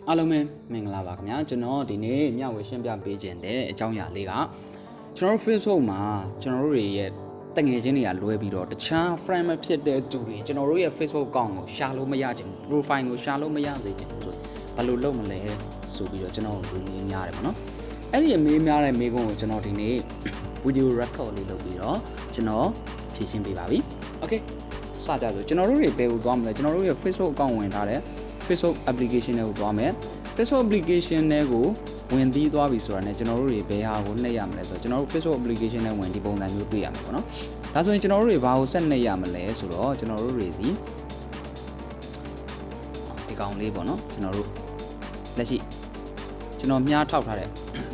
အားလုံးပဲမင်္ဂလာပါခင်ဗျာကျွန်တော်ဒီနေ့မျှဝေရှင်းပြပေးခြင်းတဲ့အကြောင်းအရာလေးကကျွန်တော်တို့ Facebook မှာကျွန်တော်တို့တွေရဲ့တငယ်ချင်းတွေကလွဲပြီးတော့တခြား friend မဖြစ်တဲ့သူတွေကျွန်တော်တို့ရဲ့ Facebook account ကို share လို့မရချင်ဘူး profile ကို share လို့မရစေချင်ဘူးဆိုဘယ်လိုလုပ်မလဲဆိုပြီးတော့ကျွန်တော်တို့မေးများတယ်ပေါ့နော်အဲ့ဒီမေးများတဲ့မေးခွန်းကိုကျွန်တော်ဒီနေ့ video record လေးလုပ်ပြီးတော့ကျွန်တော်ဖြည့်ရှင်းပေးပါပြီ okay စကြဆိုကျွန်တော်တို့တွေဘယ်ကိုသွားမလဲကျွန်တော်တို့ရဲ့ Facebook account ဝင်ထားတဲ့ Facebook application တွေကိုသွားမယ် Facebook application တွေကိုဝင်ပြီးသွားပြီဆိုတာနဲ့ကျွန်တော်တို့တွေဘယ်ဟာကိုနှိပ်ရမလဲဆိုတော့ကျွန်တော်တို့ Facebook application နဲ့ဝင်ဒီပုံစံမျိုးတွေ့ရမှာပေါ့နော်ဒါဆိုရင်ကျွန်တော်တို့တွေဘာကိုဆက်နှိပ်ရမလဲဆိုတော့ကျွန်တော်တို့တွေဒီကောင်လေးပေါ့နော်ကျွန်တော်တို့လက်ရှိကျွန်တော်မြားထောက်ထားတဲ့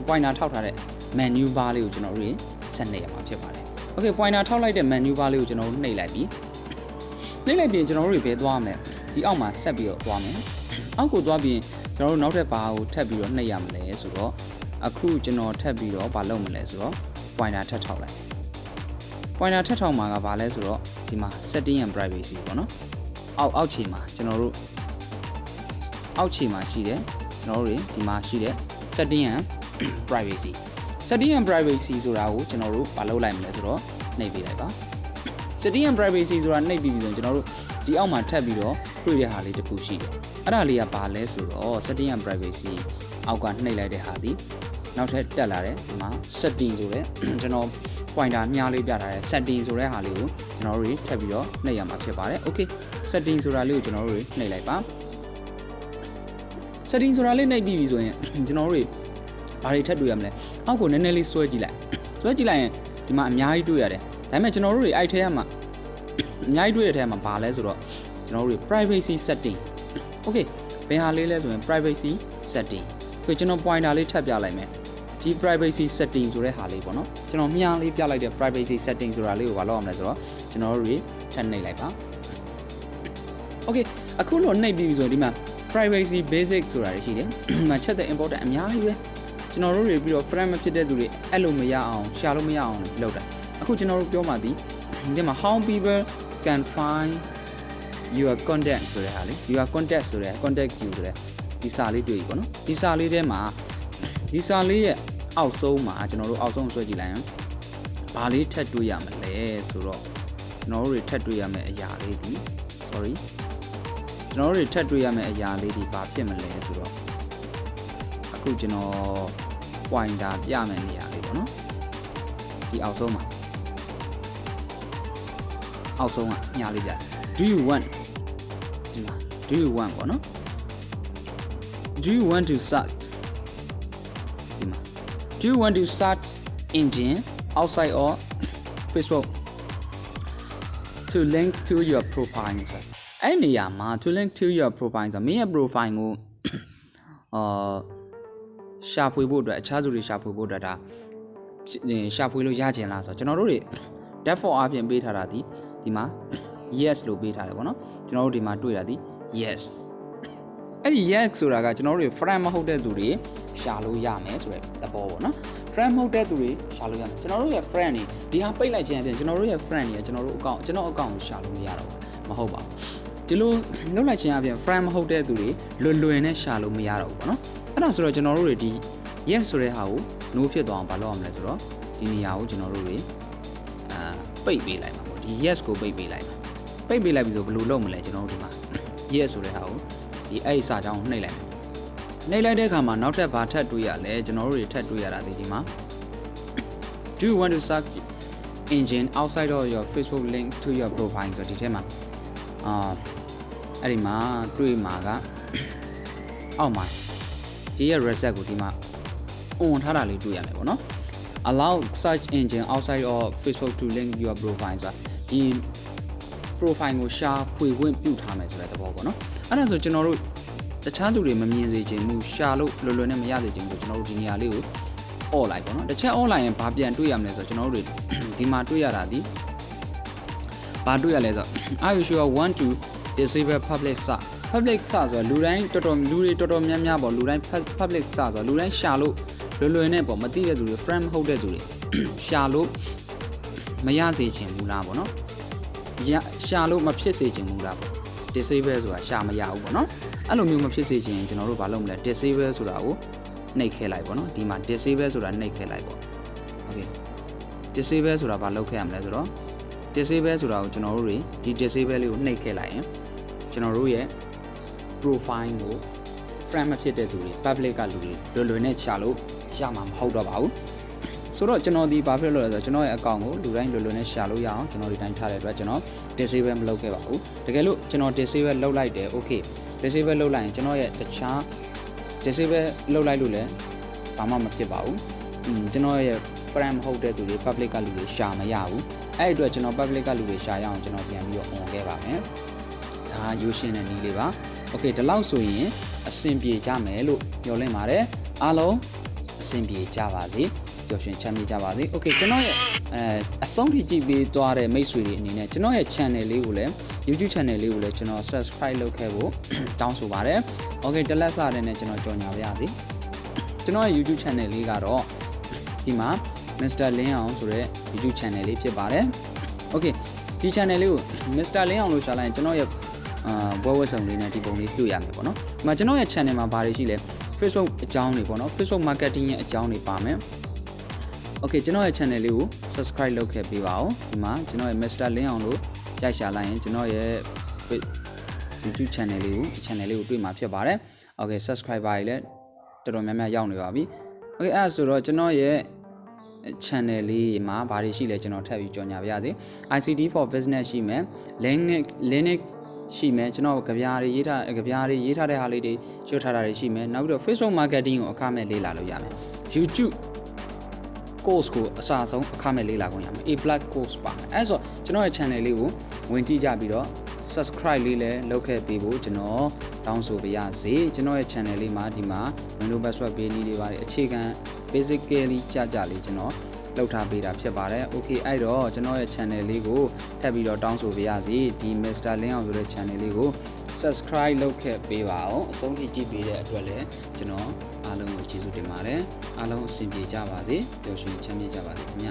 pointer ထောက်ထားတဲ့ menu bar လေးကိုကျွန်တော်တို့တွေဆက်နှိပ်ရမှာဖြစ်ပါတယ် okay pointer ထောက်လိုက်တဲ့ menu bar လေးကိုကျွန်တော်တို့နှိပ်လိုက်ပြီးကျွန်တော်တို့တွေဘယ်သွားမလဲဒီအောက်မှာဆက်ပြီးတော့သွားမယ်အောက်ကိုသွားပြီးကျွန်တော်တို့နောက်ထပ်ဘာကိုထပ်ပြီးတော့နှိပ်ရမလဲဆိုတော့အခုကျွန်တော်ထပ်ပြီးတော့ဘာလုပ်မလဲဆိုတော့ pointer ထပ်ထောက်လိုက် pointer ထပ်ထောက်မှာကဘာလဲဆိုတော့ဒီမှာ setting and privacy ပေါ့နော်အောက်ခြေမှာကျွန်တော်တို့အောက်ခြေမှာရှိတယ်ကျွန်တော်တို့တွေဒီမှာရှိတယ် setting and privacy ဆိုတာကိုကျွန်တော်တို့ဘာလုပ်လိုက်မလဲဆိုတော့နှိပ်ပေးလိုက်ပါ setting and privacy ဆိုတာနှိပ်ပြီးဆိုရင်ကျွန်တော်တို့ဒီအောက်မှာထပ်ပြီးတော့တွေ့တဲ့ဟာလေးတစ်ခုရှိတယ်အဲ့ဒါလေးကဘာလဲဆိုတော့ setting and privacy အောက်ကနှိပ်လိုက်တဲ့ဟာဒီနောက်ထပ်တက်လာတယ်ဒီမှာ setting ဆိုတဲ့ကျွန်တော် pointer မြားလေးပြထားတယ် setting ဆိုတဲ့ဟာလေးကိုကျွန်တော်တို့ထပ်ပြီးတော့နှိပ်ရမှာဖြစ်ပါတယ် okay setting ဆိုတာလေးကိုကျွန်တော်တို့နှိပ်လိုက်ပါ setting ဆိုတာလေးနှိပ်ပြီးပြီဆိုရင်ကျွန်တော်တို့ဘာတွေထပ်တွေ့ရမလဲအောက်ကိုနည်းနည်းလေးဆွဲကြည့်လိုက်ရင်ဒီမှာအများကြီးတွေ့ရတယ်ဒါပေမဲ့ကျွန်တော်တို့တွေအဲ့ထဲမှာအများကြီးတွေ့တဲ့ထဲမှာဘာလဲဆိုတော့ကျွန်တော်တို့ privacy setting okay ဘယ်ဟာလေးလဲဆိုရင် privacy setting ကိုကျွန်တော် pointer လေးထပ်ပြလိုက်မယ်ဒီ privacy setting ဆိုတဲ့ဟာလေးပေါ့နော်ကျွန်တော်မြားလေးပြလိုက်တဲ့ privacy setting ဆိုတာလေးကိုဘာလုပ်ရမလဲဆိုတော့ကျွန်တော်တို့ထပ်နှိပ်လိုက်ပါ okay အခုလို့နှိပ်ပြီးပြီဆိုရင်ဒီမှာ privacy basic ဆိုတာရှိတယ်ဒီမှာချက်တဲ့ important အများကြီးပဲကျွန်တော်တို့တွေပြီးတော့ friend မဖြစ်တဲ့သူတွေအဲ့လိုမရအောင် share လို့မရအောင်လုပ်တာအခုကျွန်တော်တို့ပြောမှဒီမှာ how people can find your contact ဆိုတဲ့ဟာလေ your contact ဆိုတဲ့ contact you ဆိုတဲ့ဒီစာလေးတွေ့ပြီပေါ့နော်ဒီစာလေးထဲမှာဒီစာလေးရဲ့အောက်ဆုံးမှာကျွန်တော်တို့အောက်ဆုံးဆွဲကြည့်လိုက်ရင်ဘာလေးထပ်တွေ့ရမလဲဆိုတော့ကျွန်တော်တို့တွေထပ်တွေ့ရမယ့်အရာလေးဒီ sorry ကျွန်တော်တို့တွေထပ်တွေ့ရမယ့်အရာလေးဒီဘာဖြစ်မလဲဆိုတော့အခုကျွန်တော် pointer ပြမယ့်နေရာလေးပေါ့နော်ဒီအောက်ဆုံးမှာအောက်ဆုံးကညာလေးပြ do you want ဒီမှာ do you want ပေါ့နော် do you want to search ဒီမှာ do you want to search engine outside or Facebook to link to your profile ဆိုအဲ့နေရာမှာ to link to your profile ဆိုမင်းရဲ့ profile ကိုရှာဖွေဖို့အတွက်အခြားသူတွေရှာဖွေဖို့အတွက်ဒါရှာဖွေလို့ရချင်လားဆိုတော့ကျွန်တော်တို့တွေ default အပြင်ပေးထားတာဒီမှာ yes လို့ပေးထားတယ်ပေါ့နော်ကျွန်တော်တို့ဒီမှာတွေ့တာဒီ yes အဲ့ဒီ yes ဆိုတာကကျွန်တော်တို့ friend မဟုတ်တဲ့သူတွေရှာလို့ရမယ်ဆိုတဲ့သဘောပေါ့နော် friend မဟုတ်တဲ့သူတွေရှာလို့ရမယ်ကျွန်တော်တို့ရဲ့ friend တွေဒီဟာပိတ်လိုက်ခြင်းအပြင်ကျွန်တော်တို့ရဲ့ friend တွေကကျွန်တော်အကောင့်ကိုရှာလို့မရတော့ဘူးမဟုတ်ပါဘူးဒီလိုလုပ်လိုက်ခြင်းအပြင် friend မဟုတ်တဲ့သူတွေလွယ်နဲ့ရှာလို့မရတော့ဘူးပေါ့နော်အဲ့ဒါဆိုတော့ကျွန်တော်တို့တွေဒီ yes ဆိုတဲ့ဟာကို no ဖြစ်သွားအောင်ဘာလုပ်ရမလဲဆိုတော့ဒီနေရာကိုကျွန်တော်တို့တွေပိတ်ပေးလိုက်ပါပေါ့ဒီ yes ကိုပိတ်ပေးလိုက်ပြီဆိုဘယ်လိုလုပ်မလဲကျွန်တော်တို့ဒီမှာ yes ဆိုတဲ့ဟာကိုဒီအဲ့စာကြောင်းနှိပ်လိုက်တဲ့အခါမှာနောက်ထပ်ဘာထပ်တွေ့ရလဲကျွန်တော်တို့တွေထပ်တွေ့ရတာဒီမှာ do you want to search engine outside of your Facebook link to your profile ဆိုဒီထဲမှာအဲ့ဒီမှာတွေ့မှာကအောက်မှာဒီရဲ့ reset ကိုဒီမှာ on ထားတာလေးတွေ့ရမယ်ပေါ့နော် allow search engine outside of Facebook to link your profile ဆိုတာဒီ profile ကိုရှာဖွေခွင့်ပြုထားမယ်ဆိုတဲ့သဘောပေါ့နော်အဲ့ဒါဆိုကျွန်တော်တို့တခြားသူတွေမမြင်စေချင်ဘူးရှာလို့လွယ်နဲ့မရစေချင်ဘူးကျွန်တော်တို့ဒီနေရာလေးကို on လိုက်ပေါ့နော်တစ်ချက် on လိုက်ရင်ဘာပြန်တွေ့ရမလဲဆိုတော့ကျွန်တော်တို့ဒီမှာတွေ့ရတာဒီဘာတွေ့ရလဲဆိုတော့ are you sure want to disable public search ဆိုတာလူတွေတော်တော်များများပေါ့လူတိုင်း public search ဆိုတာလူတိုင်းရှာလို့လွယ်နဲ့ပေါ့မသိတဲ့သူတွေ friend မဟုတ်တဲ့သူတွေရှာလို့မရစေချင်ဘူးလားပေါ့နော်ရှာလို့မဖြစ်စေချင်ဘူးလားပေါ့ disable ဆိုတာရှာမရဘူးပေါ့နော် အဲ့လိုမျိုးမဖြစ်စေချင်ကျွန်တော်တို့ဘာလုပ်မလဲ disable ဆိုတာကိုနှိပ်ခဲ့လိုက်ပေါ့နော်ဒီမှာ disable ဆိုတာနှိပ်ခဲ့လိုက်ပေါ့ okay disable ဆိုတာဘာလုပ်ခဲ့ရမလဲဆိုတော့ disable ဆိုတာကိုကျွန်တော်တို့တွေဒီ disable လေးကိုနှိပ်ခဲ့လိုက်ရင်ကျွန်တော်တို့ရဲ့ profile ကို friend မဖြစ်တဲ့သူတွေ public ကလူတွေလွယ်နဲ့ချလို့ရမှာမဟုတ်တော့ပါဘူးဆိုတော့ကျွန်တော်ဒီဘာဖြစ်လို့လဲဆိုတော့ကျွန်တော်ရဲ့ account ကိုလူတိုင်းလွယ်နဲ့ရှာလို့ရအောင်ကျွန်တော်ဒီတိုင်းထားတဲ့အတွက်ကျွန်တော် disable မလုပ်ခဲ့ပါဘူးတကယ်လို့ကျွန်တော် disable လုပ်လိုက်တယ် okay disable လုပ်လိုက်ရင်ကျွန်တော်ရဲ့တခြား disable လုပ်လိုက်လို့လည်းဘာမှမဖြစ်ပါဘူးကျွန်တော်ရဲ့ friend မဟုတ်တဲ့သူတွေ public ကလူတွေရှာမရဘူးအဲ့အတွက်ကျွန်တော် public ကလူတွေရှာရအောင်ကျွန်တော်ပြန်ပြီးတော့ on ခဲ့ပါမယ်ဒါရိုးရှင်းတဲ့နည်းလေးပါ okay ဒီလောက်ဆိုရင်အဆင်ပြေကြမယ်လို့ပြောလင့်ပါတယ်အားလုံးအဆင်ပြေကြပါစေပျော်ရွှင်ချမ်းမြေ့ကြပါစေ okay ကျွန်တော်ရဲ့အဆုံးထိကြည့်ပေးသွားတဲ့မိတ်ဆွေတွေအနေနဲ့ကျွန်တော်ရဲ့ channel လေးကိုလည်း YouTube channel လေးကိုလည်းကျွန်တော် subscribe လုပ်ခဲ့ဖို့တောင်းဆိုပါတယ် okay တလက်စတဲ့နဲ့ကျွန်တော်ကြော်ညာပါရစေကျွန်တော်ရဲ့ YouTube channel လေးကတော့ဒီမှာ Mr. လင်းအောင်ဆိုတဲ့ YouTube channel လေးဖြစ်ပါတယ် okay ဒီ channel လေးကို Mr. လင်းအောင်လို့ရှာလိုက်ရင်ကျွန်တော်ရဲ့ဘွဲဝက်ဆောင်လေးနဲ့ဒီပုံလေးတွေ့ရမယ်ပေါ့နော်ဒီမှာကျွန်တော်ရဲ့ channel မှာဘာတွေရှိလဲ Facebook အကြောင်းတွေပေါ့နော် Facebook marketing ရဲ့အကြောင်းတွေပါမယ် okay ကျွန်တော်ရဲ့ channel လေးကို subscribe လုပ်ခဲ့ပေးပါဦးဒီမှာကျွန်တော်ရဲ့ Mr. လင်းအောင်လို့ရိုက်ရှာလိုက်ရင်ကျွန်တော်ရဲ့ YouTube channel လေးကိုတွေ့မှာဖြစ်ပါတယ် okay subscriber တွေလည်းတော်တော်များများရောက်နေပါပြီ okay အဲ့ဒါဆိုတော့ကျွန်တော်ရဲ့ channel လေးမှာဘာတွေရှိလဲကျွန်တော်ထပ်ပြီးကြော်ညာပါရစေ ICT for business ရှိမယ် Linux ရှိမယ်ကျွန်တော်ကြပြားတွေရေးထားတဲ့ဟာလေးတွေရှုထားတာတွေရှိမယ်နောက်ပြီးတော့ Facebook marketing ကိုအခမဲ့လေ့လာလို့ရမယ် YouTube course ကိုအစားဆုံးအခမဲ့လေ့လာခွင့်ရမယ် A+ course ပါမယ်အဲ့ဆိုကျွန်တော်ရဲ့ channel လေးကိုဝင်ကြည့်ကြပြီးတော့ subscribe လေးလည်းလုပ်ခဲ့ပေးဖို့ကျွန်တော်တောင်းဆိုပါရစေကျွန်တော်ရဲ့ channel လေးမှာဒီမှာ Windows password ပေးနည်းတွေပါတယ်အခြေခံ basically ကြလေးကျွန်တော်လောက်ထားပေးတာဖြစ်ပါတယ် okay အဲ့တော့ကျွန်တော်ရဲ့ channel လေးကိုထပ်ပြီးတော့တောင်းဆိုပါရစေဒီ Mr. လင်းအောင်ဆိုတဲ့ channel လေးကို subscribe လုပ်ခဲ့ပေးပါအောင်အဆုံးထိကြည့်ပေးတဲ့အတွက်လည်းကျွန်တော်အားလုံးကိုကျေးဇူးတင်ပါတယ်အားလုံးအဆင်ပြေကြပါစေပျော်ရွှင်ချမ်းမြေ့ကြပါစေခင်ဗျ